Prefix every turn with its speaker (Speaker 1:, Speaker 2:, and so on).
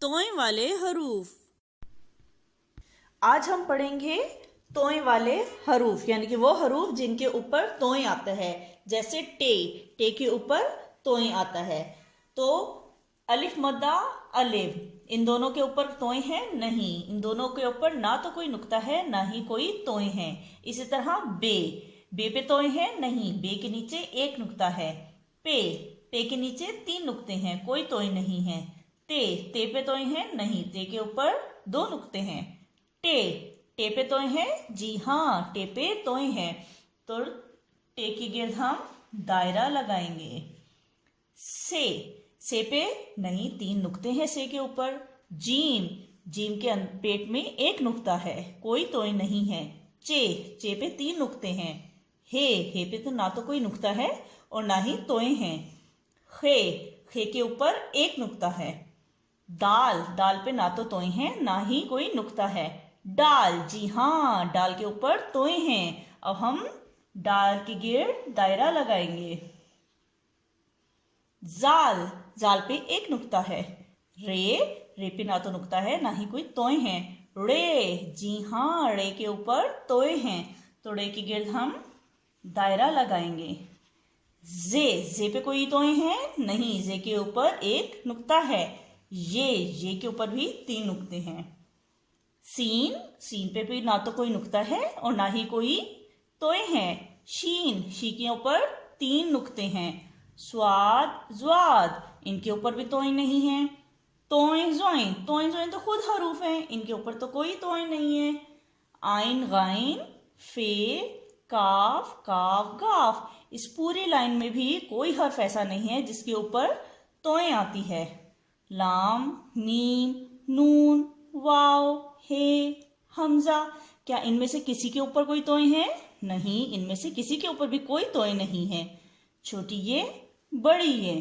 Speaker 1: तोय वाले हरूफ।
Speaker 2: आज हम पढ़ेंगे तोय वाले हरूफ, यानी कि वो हरूफ जिनके ऊपर तोय आता है। जैसे टे के ऊपर तोय आता है। तो अलिफ मद्दा अलिफ, इन दोनों के ऊपर तोय है नहीं, इन दोनों के ऊपर ना तो कोई नुक्ता है ना ही कोई तोय है। इसी तरह बे पे तोय है नहीं, बे के नीचे एक नुक्ता है। पे के नीचे 3 नुक्ते हैं, कोई तोय नहीं है। ते पे तोय है नहीं, ते के ऊपर 2 नुक्ते हैं। टे पे तोय है, जी हाँ टे पे तोय है। तो टे की गिर्द हम दायरा लगाएंगे। से पे नहीं, 3 नुक्ते हैं से के ऊपर। जीम के पेट में एक नुक्ता है, कोई तोय नहीं है। चे पे 3 नुक्ते हैं। हे पे तो ना तो कोई नुक्ता है और ना ही तोय हैं। खे के ऊपर एक नुक्ता है। दाल पे ना तो तोय है ना ही कोई नुक्ता है। डाल, जी हाँ डाल के ऊपर तोय हैं। अब हम डाल के गिर्द दायरा लगाएंगे। जाल पे एक नुक्ता है। रे पे ना तो नुक्ता है ना ही कोई तोय है। रे, जी हाँ रे के ऊपर तोय हैं। तो रे की गिर्द हम दायरा लगाएंगे। जे पे कोई तोय है नहीं, जे के ऊपर एक नुक्ता है। ये के ऊपर भी 3 नुक्ते हैं। सीन पे भी ना तो कोई नुक्ता है और ना ही कोई तोय है। शी के ऊपर 3 नुक्ते हैं। ज्वाद, इनके ऊपर भी तोय नहीं है। तोय जोइन तो खुद हरूफ हैं, इनके ऊपर तो कोई तोय नहीं है। आइन गाइन फे काफ गाफ, इस पूरी लाइन में भी कोई हर्फ ऐसा नहीं है जिसके ऊपर तोय आती है। लाम, मीम, नून, वाव, हे, हमजा, क्या इनमें से किसी के ऊपर कोई तोय है? नहीं, इनमें से किसी के ऊपर भी कोई तोय नहीं है। छोटी ये, बड़ी ये।